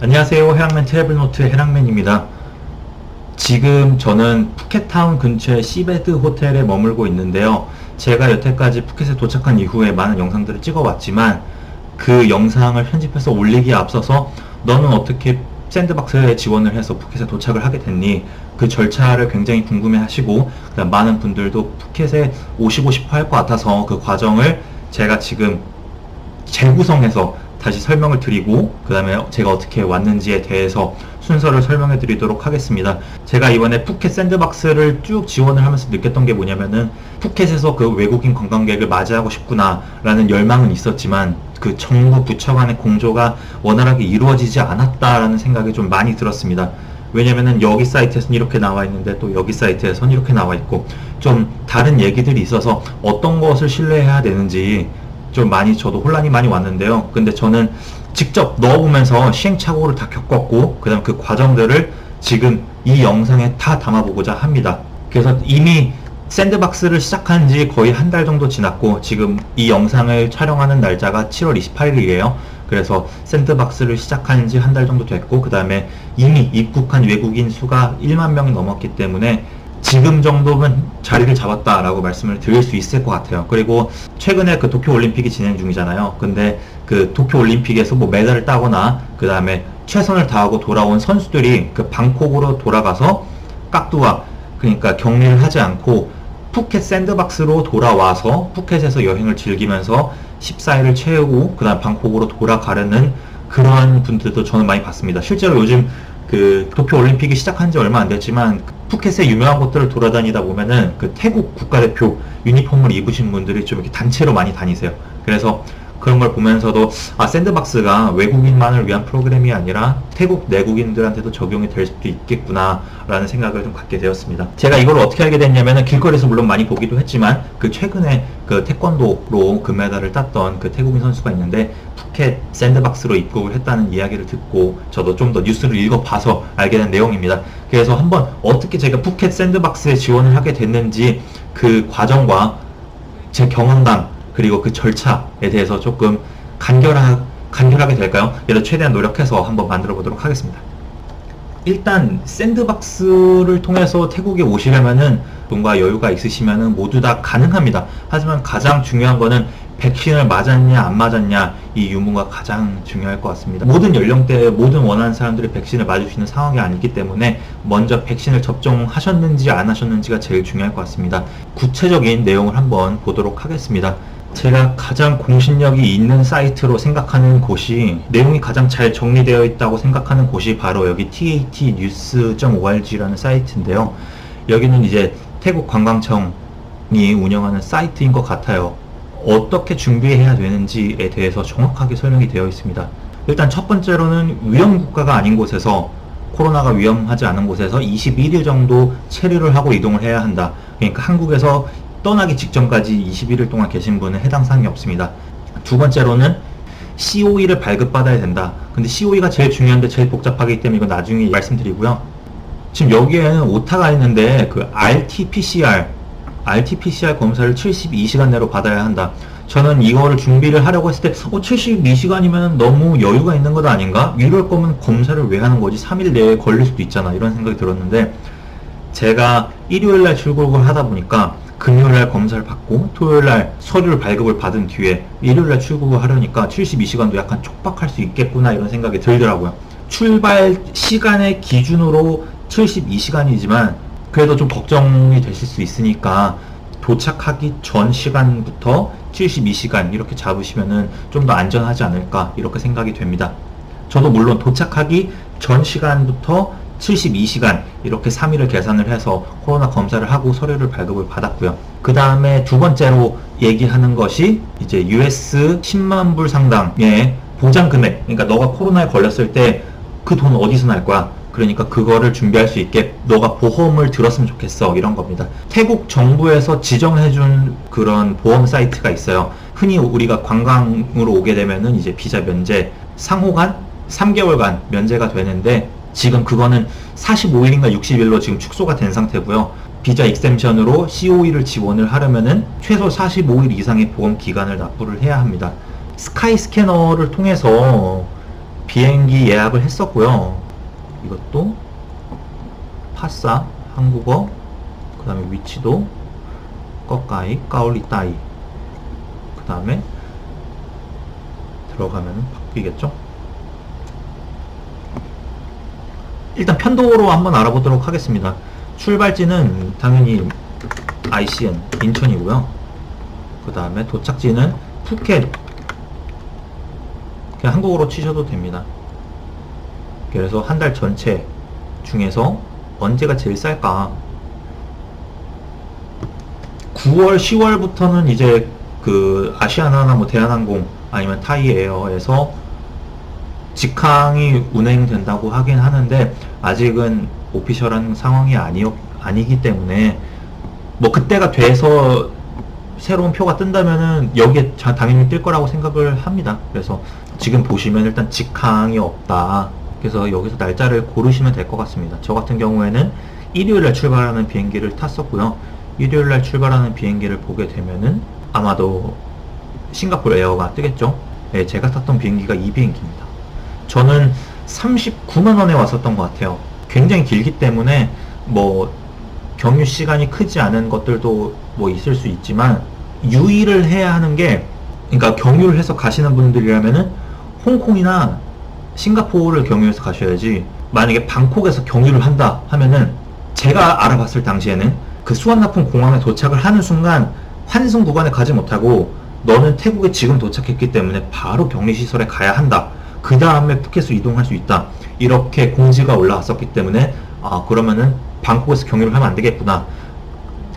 안녕하세요. 해랑맨 트래블노트의 해랑맨입니다. 지금 저는 푸켓타운 근처의 시베드 호텔에 머물고 있는데요. 제가 여태까지 푸켓에 도착한 이후에 많은 영상들을 찍어왔지만 그 영상을 편집해서 올리기에 앞서서 너는 어떻게 샌드박스에 지원을 해서 푸켓에 도착을 하게 됐니? 그 절차를 굉장히 궁금해 하시고 그다음 많은 분들도 푸켓에 오시고 싶어 할 것 같아서 그 과정을 제가 지금 재구성해서 다시 설명을 드리고 그 다음에 제가 어떻게 왔는지에 대해서 순서를 설명해 드리도록 하겠습니다. 제가 이번에 푸켓 샌드박스를 쭉 지원을 하면서 느꼈던 게 뭐냐면은 푸켓에서 그 외국인 관광객을 맞이하고 싶구나 라는 열망은 있었지만 그 정부 부처 간의 공조가 원활하게 이루어지지 않았다라는 생각이 좀 많이 들었습니다. 왜냐면은 여기 사이트에서는 이렇게 나와 있는데 또 여기 사이트에서는 이렇게 나와 있고 좀 다른 얘기들이 있어서 어떤 것을 신뢰해야 되는지 좀 많이 저도 혼란이 많이 왔는데요. 근데 저는 직접 넣어보면서 시행착오를 다 겪었고 그 다음 그 과정들을 지금 이 영상에 다 담아보고자 합니다. 그래서 이미 샌드박스를 시작한 지 거의 한 달 정도 지났고 지금 이 영상을 촬영하는 날짜가 7월 28일이에요. 그래서 샌드박스를 시작한 지 한 달 정도 됐고 그 다음에 이미 입국한 외국인 수가 1만 명이 넘었기 때문에 지금 정도면 자리를 잡았다라고 말씀을 드릴 수 있을 것 같아요. 그리고 최근에 그 도쿄 올림픽이 진행 중이잖아요. 근데 그 도쿄 올림픽에서 뭐 메달을 따거나 그 다음에 최선을 다하고 돌아온 선수들이 그 방콕으로 돌아가서 깍두와 그러니까 격리를 하지 않고 푸켓 샌드박스로 돌아와서 푸켓에서 여행을 즐기면서 14일을 채우고 그 다음 방콕으로 돌아가려는 그런 분들도 저는 많이 봤습니다. 실제로 요즘 그 도쿄 올림픽이 시작한 지 얼마 안 됐지만 푸켓의 유명한 곳들을 돌아다니다 보면은 그 태국 국가대표 유니폼을 입으신 분들이 좀 이렇게 단체로 많이 다니세요. 그래서 그런 걸 보면서도 샌드박스가 외국인만을 위한 프로그램이 아니라 태국 내국인들한테도 적용이 될 수도 있겠구나 라는 생각을 좀 갖게 되었습니다. 제가 이걸 어떻게 알게 됐냐면은 길거리에서 물론 많이 보기도 했지만 그 최근에 그 태권도로 금메달을 땄던 그 태국인 선수가 있는데 푸켓 샌드박스로 입국을 했다는 이야기를 듣고 저도 좀 더 뉴스를 읽어봐서 알게 된 내용입니다. 그래서 한번 어떻게 제가 푸켓 샌드박스에 지원을 하게 됐는지 그 과정과 제 경험담 그리고 그 절차에 대해서 조금 간결하게 될까요? 그래도 최대한 노력해서 한번 만들어 보도록 하겠습니다. 일단 샌드박스를 통해서 태국에 오시려면은 돈과 여유가 있으시면은 모두 다 가능합니다. 하지만 가장 중요한 거는 백신을 맞았냐 안 맞았냐 이 유무가 가장 중요할 것 같습니다. 모든 연령대에 모든 원하는 사람들이 백신을 맞을 수 있는 상황이 아니기 때문에 먼저 백신을 접종하셨는지 안 하셨는지가 제일 중요할 것 같습니다. 구체적인 내용을 한번 보도록 하겠습니다. 제가 가장 공신력이 있는 사이트로 생각하는 곳이 내용이 가장 잘 정리되어 있다고 생각하는 곳이 바로 여기 tatnews.org라는 사이트인데요. 여기는 이제 태국 관광청이 운영하는 사이트인 것 같아요. 어떻게 준비해야 되는지에 대해서 정확하게 설명이 되어 있습니다. 일단 첫 번째로는 위험국가가 아닌 곳에서 코로나가 위험하지 않은 곳에서 21일 정도 체류를 하고 이동을 해야 한다. 그러니까 한국에서 떠나기 직전까지 21일 동안 계신 분은 해당 사항이 없습니다. 두 번째로는 COE를 발급받아야 된다. 근데 COE가 제일 중요한데 제일 복잡하기 때문에 이거 나중에 말씀드리고요. 지금 여기에는 오타가 있는데 그 RT-PCR 검사를 72시간 내로 받아야 한다. 저는 이거를 준비를 하려고 했을 때 72시간이면 너무 여유가 있는 것 아닌가? 이럴 거면 검사를 왜 하는 거지? 3일 내에 걸릴 수도 있잖아. 이런 생각이 들었는데 제가 일요일날 출국을 하다 보니까 금요일날 검사를 받고 토요일날 서류를 발급을 받은 뒤에 일요일날 출국을 하려니까 72시간도 약간 촉박할 수 있겠구나 이런 생각이 들더라고요. 출발 시간의 기준으로 72시간이지만 그래도 좀 걱정이 되실 수 있으니까 도착하기 전 시간부터 72시간 이렇게 잡으시면은 좀 더 안전하지 않을까 이렇게 생각이 됩니다. 저도 물론 도착하기 전 시간부터 72시간 이렇게 3일을 계산을 해서 코로나 검사를 하고 서류를 발급을 받았고요. 그 다음에 두 번째로 얘기하는 것이 이제 US 10만 불 상당의 보장 금액. 그러니까 너가 코로나에 걸렸을 때 그 돈 어디서 날 거야? 그러니까 그거를 준비할 수 있게 너가 보험을 들었으면 좋겠어 이런 겁니다. 태국 정부에서 지정해준 그런 보험 사이트가 있어요. 흔히 우리가 관광으로 오게 되면은 이제 비자 면제, 상호간 3개월간 면제가 되는데 지금 그거는 45일인가 60일로 지금 축소가 된 상태고요. 비자 익셈션으로 COE를 지원을 하려면은 최소 45일 이상의 보험 기간을 납부를 해야 합니다. 스카이 스캐너를 통해서 비행기 예약을 했었고요. 이것도 파싸 한국어, 그 다음에 위치도 꺼까이 까올리 따이, 그 다음에 들어가면 바뀌겠죠. 일단 편도로 한번 알아보도록 하겠습니다. 출발지는 당연히 ICN 인천이고요. 그 다음에 도착지는 푸켓, 그냥 한국어로 치셔도 됩니다. 그래서 한 달 전체 중에서 언제가 제일 쌀까? 9월, 10월부터는 이제 그 아시아나나 뭐 대한항공 아니면 타이에어에서 직항이 운행된다고 하긴 하는데 아직은 오피셜한 상황이 아니기 때문에 뭐 그때가 돼서 새로운 표가 뜬다면은 여기에 당연히 뜰 거라고 생각을 합니다. 그래서 지금 보시면 일단 직항이 없다. 그래서 여기서 날짜를 고르시면 될 것 같습니다. 저 같은 경우에는 일요일날 출발하는 비행기를 탔었고요. 일요일날 출발하는 비행기를 보게 되면은 아마도 싱가포르 에어가 뜨겠죠. 네, 제가 탔던 비행기가 이 비행기입니다. 저는 39만원에 왔었던 것 같아요. 굉장히 길기 때문에 뭐 경유 시간이 크지 않은 것들도 뭐 있을 수 있지만 유의를 해야 하는 게, 그러니까 경유를 해서 가시는 분들이라면은 홍콩이나 싱가포르를 경유해서 가셔야지, 만약에 방콕에서 경유를 한다 하면은 제가 알아봤을 당시에는 그 수완나푼 공항에 도착을 하는 순간 환승 구간에 가지 못하고 너는 태국에 지금 도착했기 때문에 바로 격리시설에 가야 한다. 그 다음에 푸켓으로 이동할 수 있다. 이렇게 공지가 올라왔었기 때문에 아 그러면은 방콕에서 경유를 하면 안 되겠구나.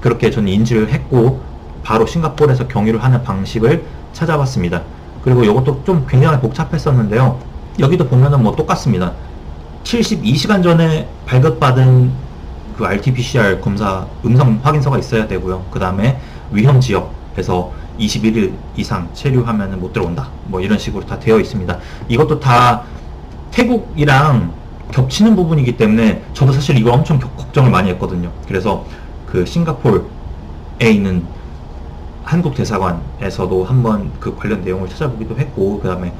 그렇게 저는 인지를 했고 바로 싱가포르에서 경유를 하는 방식을 찾아봤습니다. 그리고 이것도 좀 굉장히 복잡했었는데요. 여기도 보면은 뭐 똑같습니다. 72시간 전에 발급받은 그 RT-PCR 검사 음성 확인서가 있어야 되고요. 그 다음에 위험 지역에서 21일 이상 체류하면 못 들어온다. 뭐 이런 식으로 다 되어 있습니다. 이것도 다 태국이랑 겹치는 부분이기 때문에 저도 사실 이거 엄청 걱정을 많이 했거든요. 그래서 그 싱가포르에 있는 한국 대사관에서도 한번 그 관련 내용을 찾아보기도 했고, 그 다음에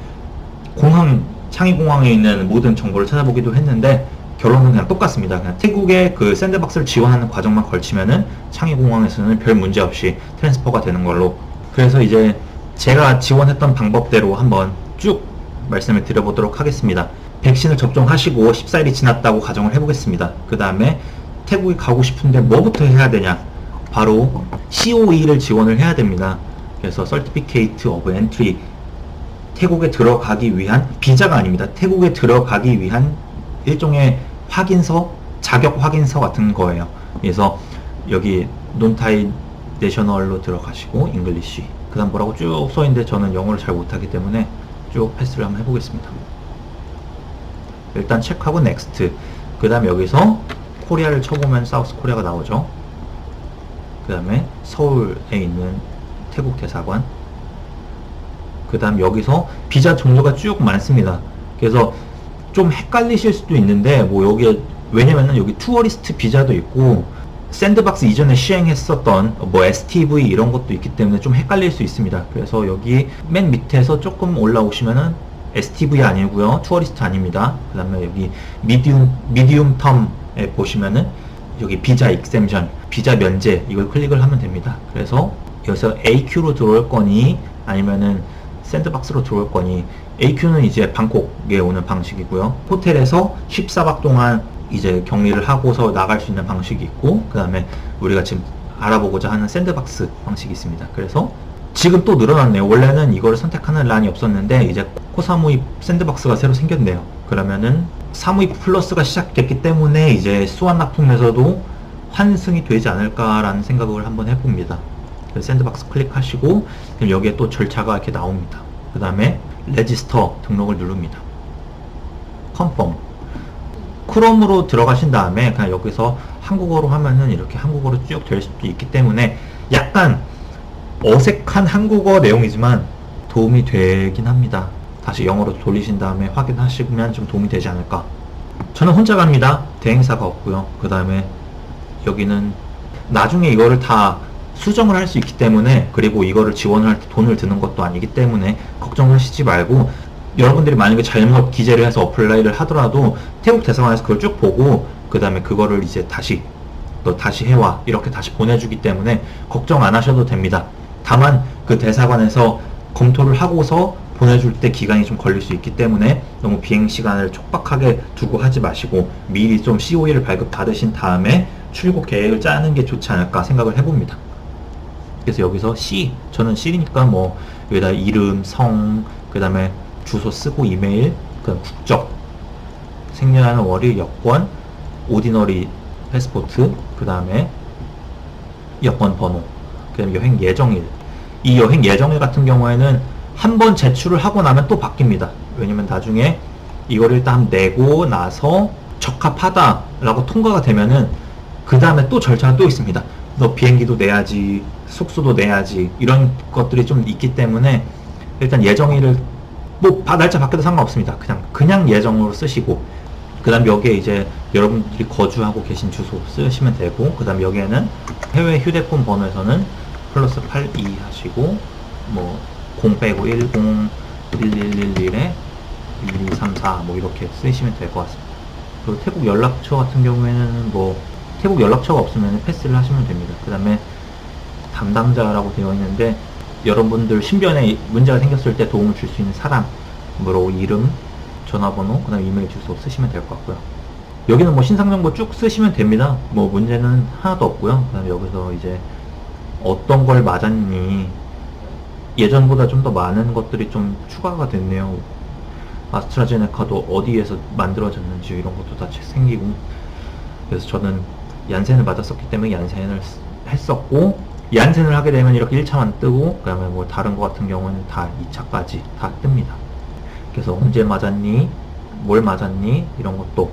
공항, 창의공항에 있는 모든 정보를 찾아보기도 했는데 결론은 그냥 똑같습니다. 그냥 태국의 그 샌드박스를 지원하는 과정만 걸치면은 창의공항에서는 별 문제 없이 트랜스퍼가 되는 걸로. 그래서 이제 제가 지원했던 방법대로 한번 쭉 말씀을 드려보도록 하겠습니다. 백신을 접종하시고 14일이 지났다고 가정을 해보겠습니다. 그 다음에 태국에 가고 싶은데 뭐부터 해야 되냐? 바로 COE를 지원을 해야 됩니다. 그래서 Certificate of Entry, 태국에 들어가기 위한, 비자가 아닙니다. 태국에 들어가기 위한 일종의 확인서, 자격 확인서 같은 거예요. 그래서 여기 논타이 내셔널로 들어가시고 잉글리시, 그 다음 뭐라고 쭉 써있는데 저는 영어를 잘 못하기 때문에 쭉 패스를 한번 해보겠습니다. 일단 체크하고 넥스트. 그 다음에 여기서 코리아를 쳐보면 사우스 코리아가 나오죠. 그 다음에 서울에 있는 태국 대사관. 그 다음 여기서 비자 종류가 쭉 많습니다. 그래서 좀 헷갈리실 수도 있는데 뭐 여기에, 왜냐면은 여기 투어리스트 비자도 있고 샌드박스 이전에 시행했었던 뭐 STV 이런 것도 있기 때문에 좀 헷갈릴 수 있습니다. 그래서 여기 맨 밑에서 조금 올라오시면은 STV 아니고요, 투어리스트 아닙니다. 그 다음에 여기 미디움 텀에 보시면은 여기 비자 익셈션, 비자 면제, 이걸 클릭을 하면 됩니다. 그래서 여기서 AQ로 들어올 거니 아니면은 샌드박스로 들어올 거니, AQ는 이제 방콕에 오는 방식이고요. 호텔에서 14박 동안 이제 격리를 하고서 나갈 수 있는 방식이 있고, 그 다음에 우리가 지금 알아보고자 하는 샌드박스 방식이 있습니다. 그래서 지금 또 늘어났네요. 원래는 이거를 선택하는 란이 없었는데 이제 코사무이 샌드박스가 새로 생겼네요. 그러면은 사무이 플러스가 시작됐기 때문에 이제 수완나품에서도 환승이 되지 않을까라는 생각을 한번 해봅니다. 샌드박스 클릭하시고 그럼 여기에 또 절차가 이렇게 나옵니다. 그 다음에 레지스터 등록을 누릅니다. 컨펌. 크롬으로 들어가신 다음에 그냥 여기서 한국어로 하면은 이렇게 한국어로 쭉 될 수도 있기 때문에 약간 어색한 한국어 내용이지만 도움이 되긴 합니다. 다시 영어로 돌리신 다음에 확인하시면 좀 도움이 되지 않을까. 저는 혼자 갑니다. 대행사가 없고요. 그 다음에 여기는 나중에 이거를 다 수정을 할 수 있기 때문에, 그리고 이거를 지원을 할 때 돈을 드는 것도 아니기 때문에 걱정하시지 말고 여러분들이 만약에 잘못 기재를 해서 어플라이를 하더라도 태국 대사관에서 그걸 쭉 보고 그 다음에 그거를 이제 너 다시 해와 이렇게 다시 보내주기 때문에 걱정 안 하셔도 됩니다. 다만 그 대사관에서 검토를 하고서 보내줄 때 기간이 좀 걸릴 수 있기 때문에 너무 비행 시간을 촉박하게 두고 하지 마시고 미리 좀 COE를 발급 받으신 다음에 출국 계획을 짜는 게 좋지 않을까 생각을 해봅니다. 그래서 여기서 저는 C니까 뭐 여기다 이름, 성, 그 다음에 주소 쓰고 이메일, 그 다음 국적, 생년하는 월일, 여권, 오디너리 패스포트, 그 다음에 여권 번호, 그 다음에 여행 예정일. 이 여행 예정일 같은 경우에는 한 번 제출을 하고 나면 또 바뀝니다. 왜냐면 나중에 이걸 일단 내고 나서 적합하다라고 통과가 되면은 그 다음에 또 절차가 또 있습니다. 너 비행기도 내야지, 숙소도 내야지, 이런 것들이 좀 있기 때문에 일단 예정일을 뭐 날짜 바뀌어도 상관없습니다. 그냥 예정으로 쓰시고, 그 다음 여기에 이제 여러분들이 거주하고 계신 주소 쓰시면 되고, 그 다음 여기에는 해외 휴대폰 번호에서는 플러스 82 하시고 뭐 0 빼고 10 1111에 1234 뭐 이렇게 쓰시면 될 것 같습니다. 그리고 태국 연락처 같은 경우에는 뭐 태국 연락처가 없으면 패스를 하시면 됩니다. 그 다음에 담당자라고 되어 있는데 여러분들 신변에 문제가 생겼을 때 도움을 줄 수 있는 사람으로 이름, 전화번호, 그 다음에 이메일 주소 쓰시면 될 것 같고요. 여기는 뭐 신상정보 쭉 쓰시면 됩니다. 뭐 문제는 하나도 없고요. 그 다음에 여기서 이제 어떤 걸 맞았니, 예전보다 좀 더 많은 것들이 좀 추가가 됐네요. 아스트라제네카도 어디에서 만들어졌는지 이런 것도 다 생기고, 그래서 저는 얀센을 맞았었기 때문에 얀센을 했었고, 얀센을 하게 되면 이렇게 1차만 뜨고 그 다음에 뭐 다른 거 같은 경우는 다 2차까지 다 뜹니다. 그래서 언제 맞았니, 뭘 맞았니, 이런 것도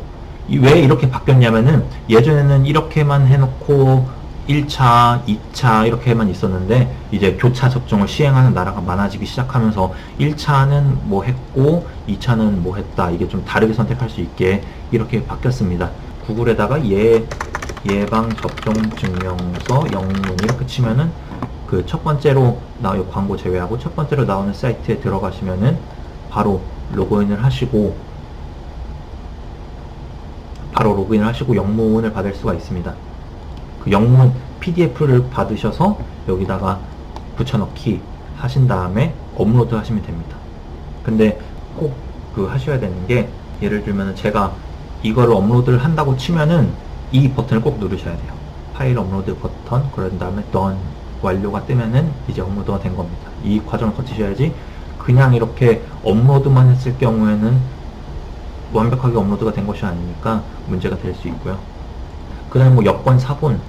왜 이렇게 바뀌었냐면은 예전에는 이렇게만 해놓고 1차, 2차 이렇게만 있었는데 이제 교차 접종을 시행하는 나라가 많아지기 시작하면서 1차는 뭐 했고 2차는 뭐 했다, 이게 좀 다르게 선택할 수 있게 이렇게 바뀌었습니다. 구글에다가 예방 접종 증명서 영문 이렇게 치면은 그 첫 번째로 광고 제외하고 첫 번째로 나오는 사이트에 들어가시면은 바로 로그인을 하시고 영문을 받을 수가 있습니다. 그 영문 PDF를 받으셔서 여기다가 붙여넣기 하신 다음에 업로드 하시면 됩니다. 근데 꼭 그 하셔야 되는 게, 예를 들면 제가 이거를 업로드를 한다고 치면은 이 버튼을 꼭 누르셔야 돼요. 파일 업로드 버튼, 그런 다음에 done 완료가 뜨면은 이제 업로드가 된 겁니다. 이 과정을 거치셔야지 그냥 이렇게 업로드만 했을 경우에는 완벽하게 업로드가 된 것이 아니니까 문제가 될 수 있고요. 그 다음에 뭐 여권 사본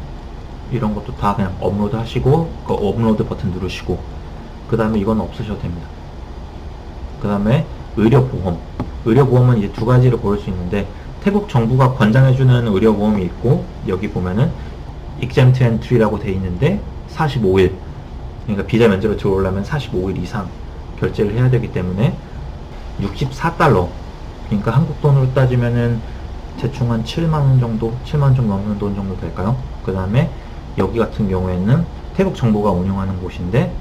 이런 것도 다 그냥 업로드 하시고 그 업로드 버튼 누르시고, 그 다음에 이건 없으셔도 됩니다. 그 다음에 의료보험은 이제 두 가지를 고를 수 있는데, 태국 정부가 권장해주는 의료보험이 있고, 여기 보면은 exempt entry라고 돼 있는데 45일, 그러니까 비자 면제로 들어오려면 45일 이상 결제를 해야 되기 때문에 64달러, 그러니까 한국 돈으로 따지면은 대충 한 7만원 정도, 7만원 좀 넘는 돈 정도 될까요? 그 다음에 여기 같은 경우에는 태국 정부가 운영하는 곳인데,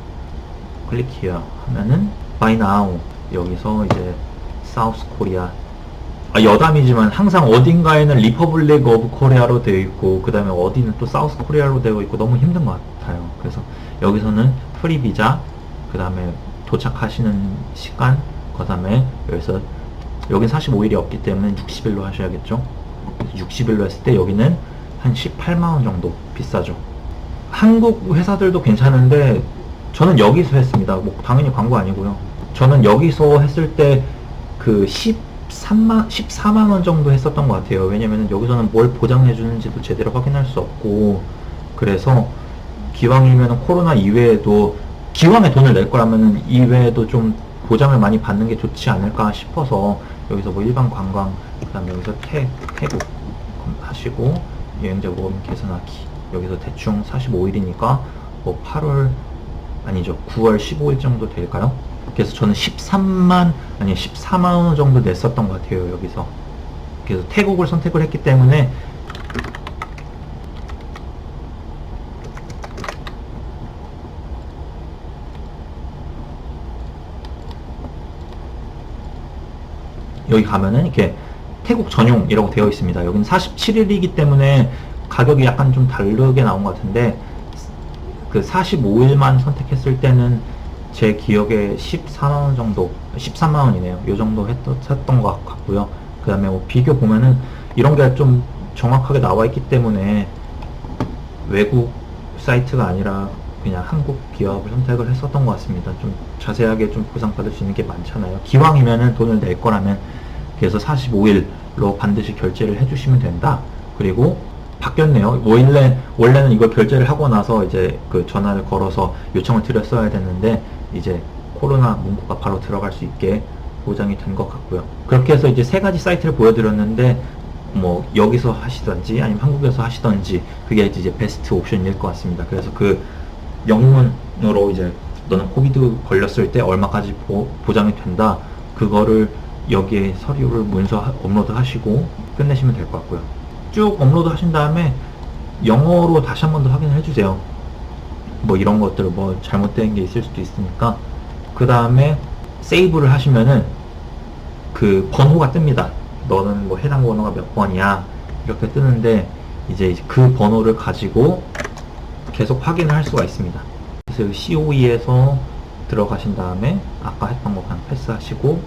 클릭 here 하면은 buy now, 여기서 이제 사우스 코리아, 여담이지만 항상 어딘가에는 리퍼블릭 오브 코리아로 되어 있고 그 다음에 어디는 또 사우스 코리아로 되어 있고 너무 힘든 것 같아요. 그래서 여기서는 프리 비자, 그 다음에 도착하시는 시간, 그 다음에 여긴 45일이 없기 때문에 60일로 하셔야겠죠. 60일로 했을 때 여기는 한 18만원 정도 비싸죠. 한국 회사들도 괜찮은데 저는 여기서 했습니다. 뭐 당연히 광고 아니고요. 저는 여기서 했을 때 그 14만원 정도 했었던 것 같아요. 왜냐면 여기서는 뭘 보장해주는지도 제대로 확인할 수 없고, 그래서 기왕이면 코로나 이외에도, 기왕에 돈을 낼 거라면 이외에도 좀 보장을 많이 받는 게 좋지 않을까 싶어서 여기서 뭐 일반 관광, 그 다음에 여기서 태국 하시고 여행자 모금 계산하기, 여기서 대충 45일이니까 뭐 9월 15일 정도 될까요? 그래서 저는 14만원 정도 냈었던 것 같아요, 여기서. 그래서 태국을 선택을 했기 때문에 여기 가면은 이렇게 태국 전용이라고 되어 있습니다. 여기는 47일이기 때문에 가격이 약간 좀 다르게 나온 것 같은데, 그 45일만 선택했을 때는 제 기억에 14만원 정도, 13만원이네요. 요 정도 했던 것 같고요. 그 다음에 뭐 비교 보면은 이런 게 좀 정확하게 나와 있기 때문에 외국 사이트가 아니라 그냥 한국 기업을 선택을 했었던 것 같습니다. 좀 자세하게 좀 보상받을 수 있는 게 많잖아요. 기왕이면은 돈을 낼 거라면, 그래서 45일로 반드시 결제를 해주시면 된다. 그리고 바뀌었네요. 원래는 이걸 결제를 하고 나서 이제 그 전화를 걸어서 요청을 드렸어야 됐는데, 이제 코로나 문구가 바로 들어갈 수 있게 보장이 된 것 같고요. 그렇게 해서 이제 세 가지 사이트를 보여드렸는데, 뭐 여기서 하시던지 아니면 한국에서 하시던지 그게 이제 베스트 옵션일 것 같습니다. 그래서 그 영문으로 이제 너는 코비드 걸렸을 때 얼마까지 보장이 된다, 그거를 여기에 서류를 문서 업로드 하시고 끝내시면 될 것 같고요. 쭉 업로드 하신 다음에 영어로 다시 한 번 더 확인을 해주세요. 뭐 이런 것들 뭐 잘못된 게 있을 수도 있으니까. 그 다음에 세이브를 하시면은 그 번호가 뜹니다. 너는 뭐 해당 번호가 몇 번이야 이렇게 뜨는데, 이제 그 번호를 가지고 계속 확인을 할 수가 있습니다. 그래서 COE에서 들어가신 다음에 아까 했던 거 그냥 패스하시고,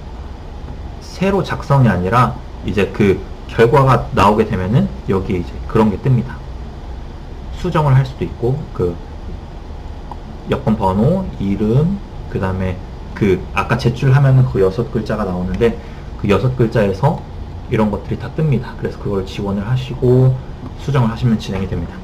새로 작성이 아니라 이제 그 결과가 나오게 되면은 여기에 이제 그런 게 뜹니다. 수정을 할 수도 있고, 그 여권 번호, 이름, 그 다음에 그 아까 제출하면은 그 6글자가 나오는데, 그 6글자에서 이런 것들이 다 뜹니다. 그래서 그걸 지원을 하시고 수정을 하시면 진행이 됩니다.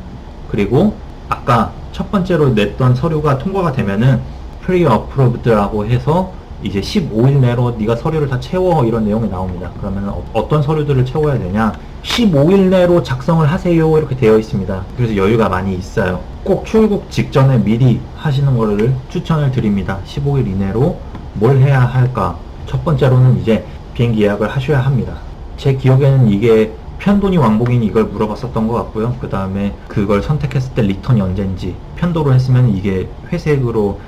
그리고 아까 첫 번째로 냈던 서류가 통과가 되면은 pre-approved라고 해서 이제 15일 내로 네가 서류를 다 채워, 이런 내용이 나옵니다. 그러면 어떤 서류들을 채워야 되냐, 15일 내로 작성을 하세요 이렇게 되어 있습니다. 그래서 여유가 많이 있어요. 꼭 출국 직전에 미리 하시는 거를 추천을 드립니다. 15일 이내로 뭘 해야 할까? 첫 번째로는 이제 비행기 예약을 하셔야 합니다. 제 기억에는 이게 편돈이 왕복이니 이걸 물어봤었던 것 같고요. 그 다음에 그걸 선택했을 때 리턴이 언제인지, 편도로 했으면 이게 회색으로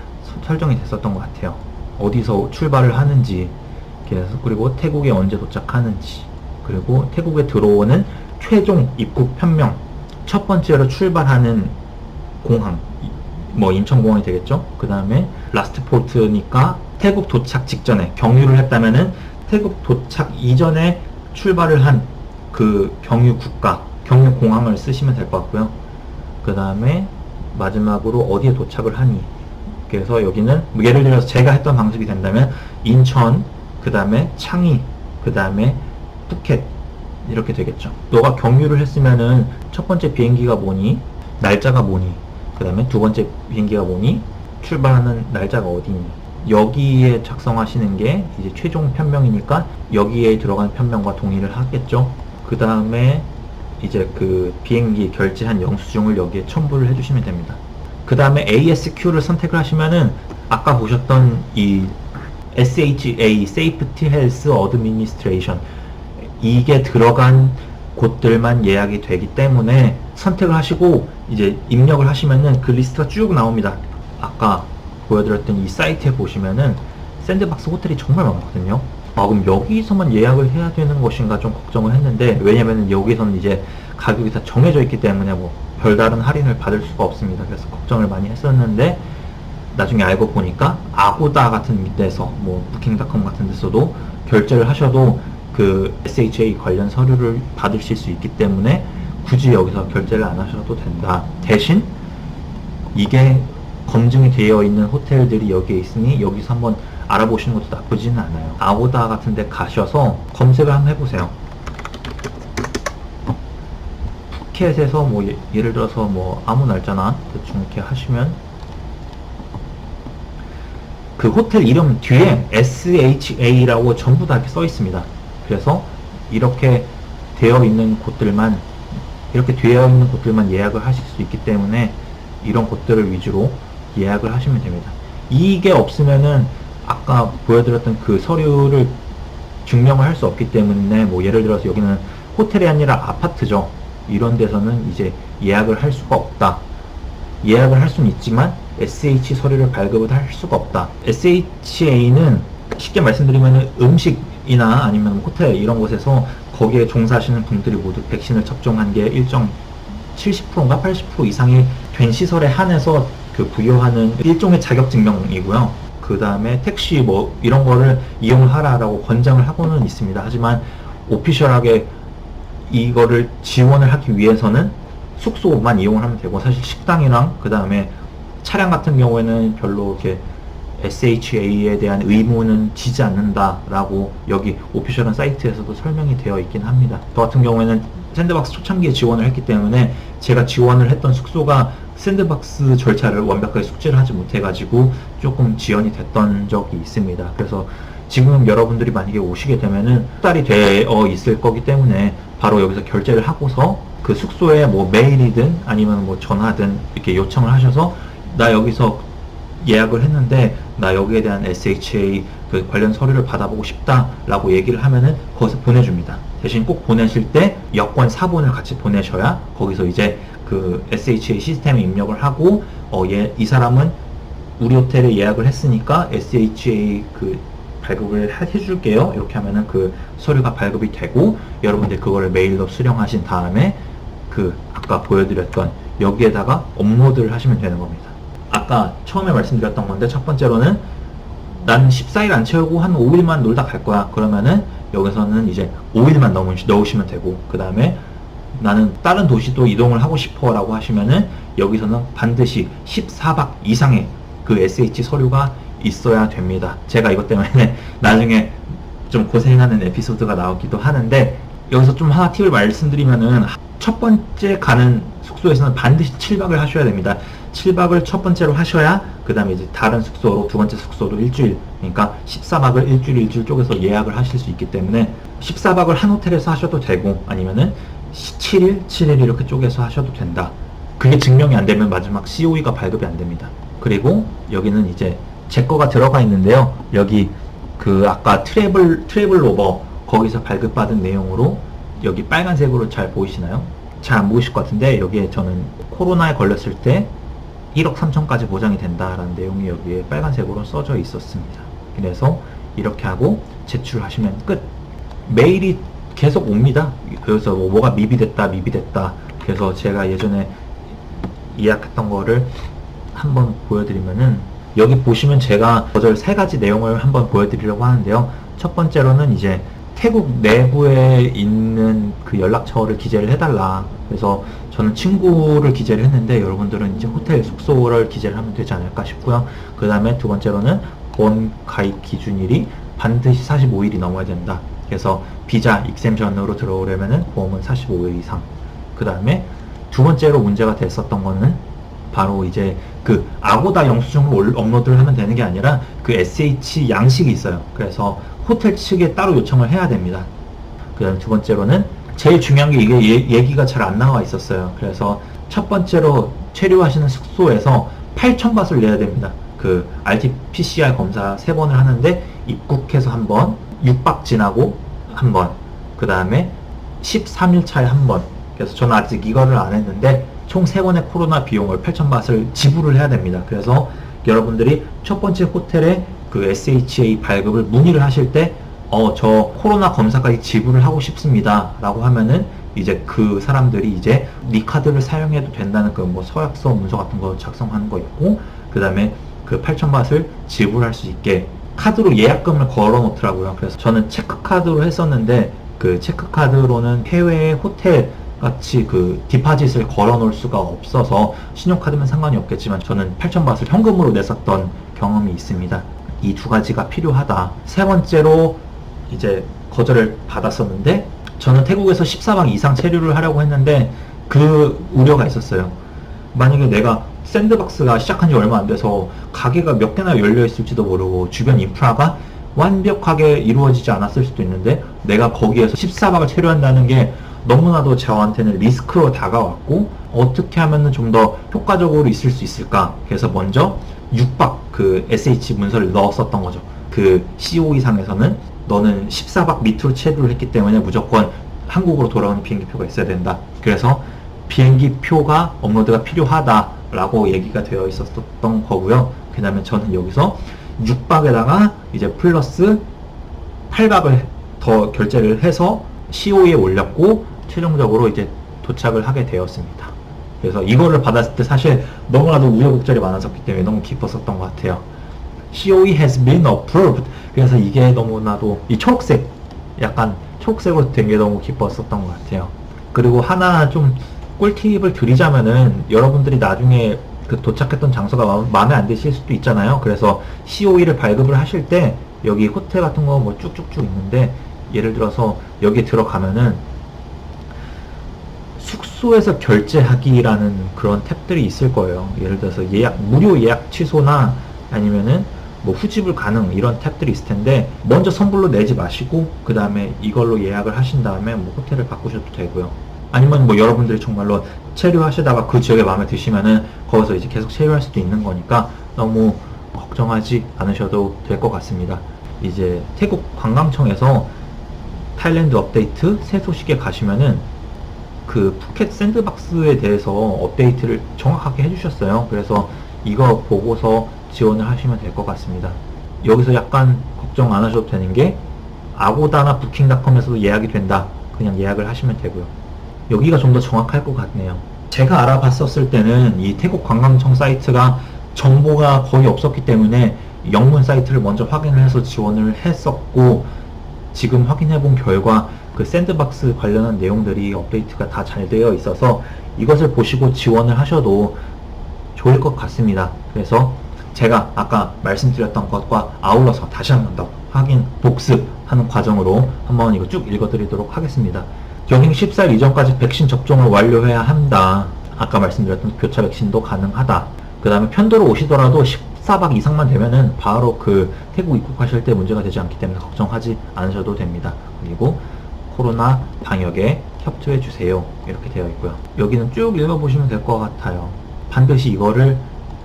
설정이 됐었던 것 같아요. 어디서 출발을 하는지, 그리고 태국에 언제 도착하는지, 그리고 태국에 들어오는 최종 입국 편명, 첫 번째로 출발하는 공항, 뭐 인천공항이 되겠죠. 그 다음에 라스트 포트니까 태국 도착 직전에 경유를 했다면은 태국 도착 이전에 출발을 한 그 경유 국가, 경유 공항을 쓰시면 될 것 같고요. 그 다음에 마지막으로 어디에 도착을 하니, 그래서 여기는 뭐 예를 들어서 제가 했던 방식이 된다면 인천, 그 다음에 창의, 그 다음에 푸켓 이렇게 되겠죠. 너가 경유를 했으면은 첫 번째 비행기가 뭐니, 날짜가 뭐니, 그 다음에 두 번째 비행기가 뭐니, 출발하는 날짜가 어디니, 여기에 작성하시는 게 이제 최종 편명이니까 여기에 들어가는 편명과 동의를 하겠죠. 그 다음에 이제 그 비행기 결제한 영수증을 여기에 첨부를 해주시면 됩니다. 그 다음에 ASQ를 선택을 하시면은 아까 보셨던 이 SHA, Safety Health Administration, 이게 들어간 곳들만 예약이 되기 때문에 선택을 하시고 이제 입력을 하시면은 그 리스트가 쭉 나옵니다. 아까 보여드렸던 이 사이트에 보시면은 샌드박스 호텔이 정말 많거든요. 그럼 여기서만 예약을 해야 되는 것인가 좀 걱정을 했는데, 왜냐면은 여기서는 이제 가격이 다 정해져 있기 때문에 뭐 별다른 할인을 받을 수가 없습니다. 그래서 걱정을 많이 했었는데, 나중에 알고 보니까 아고다 같은 데서, 뭐 부킹닷컴 같은 데서도 결제를 하셔도 그 SHA 관련 서류를 받으실 수 있기 때문에 굳이 여기서 결제를 안 하셔도 된다. 대신 이게 검증이 되어 있는 호텔들이 여기에 있으니 여기서 한번 알아보시는 것도 나쁘지는 않아요. 아고다 같은 데 가셔서 검색을 한번 해보세요. 푸켓에서 뭐 예를 들어서 뭐 아무 날짜나 대충 이렇게 하시면 그 호텔 이름 뒤에 SHA라고 전부 다 이렇게 써 있습니다. 그래서 이렇게 되어 있는 곳들만 예약을 하실 수 있기 때문에 이런 곳들을 위주로 예약을 하시면 됩니다. 이게 없으면은 아까 보여드렸던 그 서류를 증명을 할 수 없기 때문에, 뭐 예를 들어서 여기는 호텔이 아니라 아파트죠. 이런 데서는 이제 예약을 할 수가 없다. 예약을 할 수는 있지만 SH 서류를 발급을 할 수가 없다. SHA는 쉽게 말씀드리면 음식 이나 아니면 호텔 이런 곳에서 거기에 종사하시는 분들이 모두 백신을 접종한 게 일정 70%인가 80% 이상이 된 시설에 한해서 그 부여하는 일종의 자격증명이고요. 그 다음에 택시 뭐 이런 거를 이용하라라고 권장을 하고는 있습니다. 하지만 오피셜하게 이거를 지원을 하기 위해서는 숙소만 이용을 하면 되고, 사실 식당이랑 그 다음에 차량 같은 경우에는 별로 이렇게 SHA에 대한 의무는 지지 않는다라고 여기 오피셜한 사이트에서도 설명이 되어 있긴 합니다. 저 같은 경우에는 샌드박스 초창기에 지원을 했기 때문에 제가 지원을 했던 숙소가 샌드박스 절차를 완벽하게 숙지를 하지 못해가지고 조금 지연이 됐던 적이 있습니다. 그래서 지금 여러분들이 만약에 오시게 되면은 달이 되어 있을 거기 때문에 바로 여기서 결제를 하고서 그 숙소에 뭐 메일이든 아니면 뭐 전화든 이렇게 요청을 하셔서 나 여기서 예약을 했는데 나 여기에 대한 SHA 그 관련 서류를 받아보고 싶다라고 얘기를 하면은 거기서 보내줍니다. 대신 꼭 보내실 때 여권 사본을 같이 보내셔야 거기서 이제 그 SHA 시스템에 입력을 하고 이 사람은 우리 호텔에 예약을 했으니까 SHA 그 발급을 해줄게요. 이렇게 하면은 그 서류가 발급이 되고 여러분들 그거를 메일로 수령하신 다음에 그 아까 보여드렸던 여기에다가 업로드를 하시면 되는 겁니다. 아까 처음에 말씀드렸던 건데 첫 번째로는 난 14일 안 채우고 한 5일만 놀다 갈 거야. 그러면은 여기서는 이제 5일만 넣으시면 되고, 그 다음에 나는 다른 도시도 이동을 하고 싶어 라고 하시면은 여기서는 반드시 14박 이상의 그 SH 서류가 있어야 됩니다. 제가 이것 때문에 나중에 좀 고생하는 에피소드가 나오기도 하는데, 여기서 좀 하나 팁을 말씀드리면은 첫 번째 가는 숙소에서는 반드시 7박을 하셔야 됩니다. 7박을 첫 번째로 하셔야 그 다음에 이제 다른 숙소로 두 번째 숙소로 일주일, 그러니까 14박을 일주일 쪼개서 예약을 하실 수 있기 때문에 14박을 한 호텔에서 하셔도 되고 아니면은 7일 이렇게 쪼개서 하셔도 된다. 그게 증명이 안 되면 마지막 COE가 발급이 안 됩니다. 그리고 여기는 이제 제 거가 들어가 있는데요. 여기 그 아까 트래블로버 거기서 발급받은 내용으로 여기 빨간색으로 잘 보이시나요? 잘 안 보이실 것 같은데 여기에 저는 코로나에 걸렸을 때 1억 3천까지 보장이 된다라는 내용이 여기에 빨간색으로 써져 있었습니다. 그래서 이렇게 하고 제출하시면 끝. 메일이 계속 옵니다. 그래서 뭐가 미비됐다. 그래서 제가 예전에 예약했던 거를 한번 보여드리면은 여기 보시면 제가 거절 3가지 내용을 한번 보여드리려고 하는데요. 첫 번째로는 이제 태국 내부에 있는 그 연락처를 기재를 해달라. 그래서 저는 친구를 기재를 했는데 여러분들은 이제 호텔 숙소를 기재를 하면 되지 않을까 싶고요. 그 다음에 두 번째로는 본 가입 기준일이 반드시 45일이 넘어야 된다. 그래서 비자 익셈션으로 들어오려면은 보험은 45일 이상. 그 다음에 두 번째로 문제가 됐었던 거는 바로 이제 그 아고다 영수증을 업로드를 하면 되는 게 아니라 그 SH 양식이 있어요. 그래서 호텔 측에 따로 요청을 해야 됩니다. 그 다음 두 번째로는 제일 중요한 게 이게 얘기가 잘 안 나와 있었어요. 그래서 첫 번째로 체류하시는 숙소에서 8,000바트를 내야 됩니다. 그 RT-PCR 검사 3번을 하는데 입국해서 한 번, 6박 지나고 한 번, 그 다음에 13일 차에 한 번. 그래서 저는 아직 이거를 안 했는데 총 3번의 코로나 비용을 8,000바트를 지불을 해야 됩니다. 그래서 여러분들이 첫 번째 호텔에 그 SHA 발급을 문의를 하실 때 저 코로나 검사까지 지불을 하고 싶습니다 라고 하면은 이제 그 사람들이 이제 네 카드를 사용해도 된다는 그 뭐 서약서 문서 같은 거 작성하는 거 있고, 그 다음에 그 8,000바트를 지불할 수 있게 카드로 예약금을 걸어 놓더라고요. 그래서 저는 체크카드로 했었는데 그 체크카드로는 해외 호텔 같이 그 디파짓을 걸어 놓을 수가 없어서 신용카드면 상관이 없겠지만 저는 8,000바트를 현금으로 냈었던 경험이 있습니다. 이 두 가지가 필요하다. 세 번째로 이제 거절을 받았었는데 저는 태국에서 14박 이상 체류를 하려고 했는데 그 우려가 있었어요. 만약에 내가 샌드박스가 시작한 지 얼마 안 돼서 가게가 몇 개나 열려 있을지도 모르고 주변 인프라가 완벽하게 이루어지지 않았을 수도 있는데 내가 거기에서 14박을 체류한다는 게 너무나도 저한테는 리스크로 다가왔고 어떻게 하면 좀 더 효과적으로 있을 수 있을까. 그래서 먼저 6박 그 SH 문서를 넣었었던 거죠. 그 COE 상에서는 너는 14박 밑으로 체류를 했기 때문에 무조건 한국으로 돌아오는 비행기표가 있어야 된다. 그래서 비행기표가 업로드가 필요하다라고 얘기가 되어 있었던 거고요. 그 다음에 저는 여기서 6박에다가 이제 플러스 8박을 더 결제를 해서 COE에 올렸고 최종적으로 이제 도착을 하게 되었습니다. 그래서 이거를 받았을 때 사실 너무나도 우여곡절이 많았었기 때문에 너무 기뻤었던 것 같아요. COE has been approved. 그래서 이게 너무나도 이 초록색, 약간 초록색으로 된 게 너무 기뻤었던 것 같아요. 그리고 하나 좀 꿀팁을 드리자면은 여러분들이 나중에 그 도착했던 장소가 마음에 안 드실 수도 있잖아요. 그래서 COE를 발급을 하실 때 여기 호텔 같은 거 뭐 쭉쭉쭉 있는데 예를 들어서 여기 들어가면은 숙소에서 결제하기라는 그런 탭들이 있을 거예요. 예를 들어서 무료 예약 취소나 아니면은 뭐 후지불 가능 이런 탭들이 있을 텐데 먼저 선불로 내지 마시고 그 다음에 이걸로 예약을 하신 다음에 뭐 호텔을 바꾸셔도 되고요. 아니면 뭐 여러분들이 정말로 체류하시다가 그 지역에 마음에 드시면은 거기서 이제 계속 체류할 수도 있는 거니까 너무 걱정하지 않으셔도 될 것 같습니다. 이제 태국 관광청에서 타일랜드 업데이트 새 소식에 가시면은 그 푸켓 샌드박스에 대해서 업데이트를 정확하게 해주셨어요. 그래서 이거 보고서 지원을 하시면 될 것 같습니다. 여기서 약간 걱정 안 하셔도 되는 게 아고다나 부킹닷컴에서도 예약이 된다. 그냥 예약을 하시면 되고요. 여기가 좀 더 정확할 것 같네요. 제가 알아봤었을 때는 이 태국 관광청 사이트가 정보가 거의 없었기 때문에 영문 사이트를 먼저 확인을 해서 지원을 했었고 지금 확인해 본 결과 그 샌드박스 관련한 내용들이 업데이트가 다 잘 되어 있어서 이것을 보시고 지원을 하셔도 좋을 것 같습니다. 그래서 제가 아까 말씀드렸던 것과 아울러서 다시 한 번 더 확인, 복습하는 과정으로 한번 이거 쭉 읽어드리도록 하겠습니다. 여행 14일 이전까지 백신 접종을 완료해야 한다. 아까 말씀드렸던 교차 백신도 가능하다. 그 다음에 편도로 오시더라도 14박 이상만 되면은 바로 그 태국 입국하실 때 문제가 되지 않기 때문에 걱정하지 않으셔도 됩니다. 그리고 코로나 방역에 협조해 주세요. 이렇게 되어 있고요. 여기는 쭉 읽어보시면 될 것 같아요. 반드시 이거를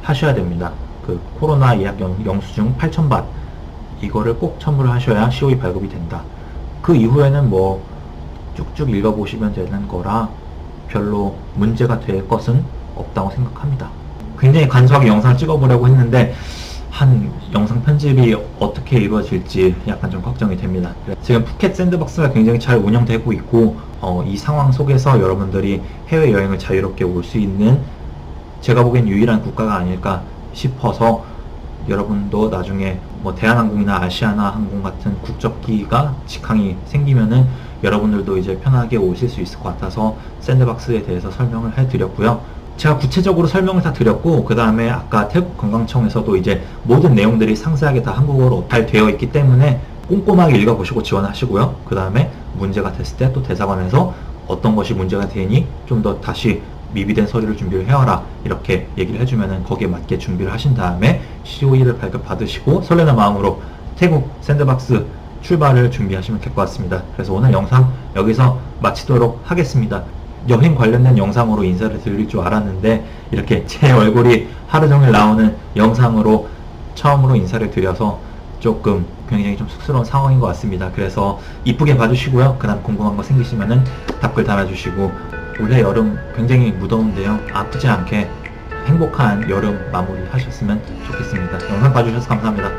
하셔야 됩니다. 그 코로나 예약 영수증 8,000바 이거를 꼭 첨부를 하셔야 COE 발급이 된다. 그 이후에는 뭐 쭉쭉 읽어보시면 되는 거라 별로 문제가 될 것은 없다고 생각합니다. 굉장히 간소하게 영상을 찍어보려고 했는데 한 영상 편집이 어떻게 이루어질지 약간 좀 걱정이 됩니다. 지금 푸켓 샌드박스가 굉장히 잘 운영되고 있고 이 상황 속에서 여러분들이 해외여행을 자유롭게 올 수 있는 제가 보기엔 유일한 국가가 아닐까 싶어서 여러분도 나중에 뭐 대한항공이나 아시아나 항공 같은 국적기가 직항이 생기면은 여러분들도 이제 편하게 오실 수 있을 것 같아서 샌드박스에 대해서 설명을 해드렸고요. 제가 구체적으로 설명을 다 드렸고 그 다음에 아까 태국 관광청에서도 이제 모든 내용들이 상세하게 다 한국어로 잘 되어 있기 때문에 꼼꼼하게 읽어보시고 지원하시고요. 그 다음에 문제가 됐을 때 또 대사관에서 어떤 것이 문제가 되니 좀 더 다시 미비된 서류를 준비를 해와라 이렇게 얘기를 해주면은 거기에 맞게 준비를 하신 다음에 COE를 발급받으시고 설레는 마음으로 태국 샌드박스 출발을 준비하시면 될 것 같습니다. 그래서 오늘 영상 여기서 마치도록 하겠습니다. 여행 관련된 영상으로 인사를 드릴 줄 알았는데 이렇게 제 얼굴이 하루 종일 나오는 영상으로 처음으로 인사를 드려서 조금 굉장히 좀 쑥스러운 상황인 것 같습니다. 그래서 이쁘게 봐주시고요. 그 다음 궁금한 거 생기시면은 답글 달아주시고 올해 여름 굉장히 무더운데요. 아프지 않게 행복한 여름 마무리 하셨으면 좋겠습니다. 영상 봐주셔서 감사합니다.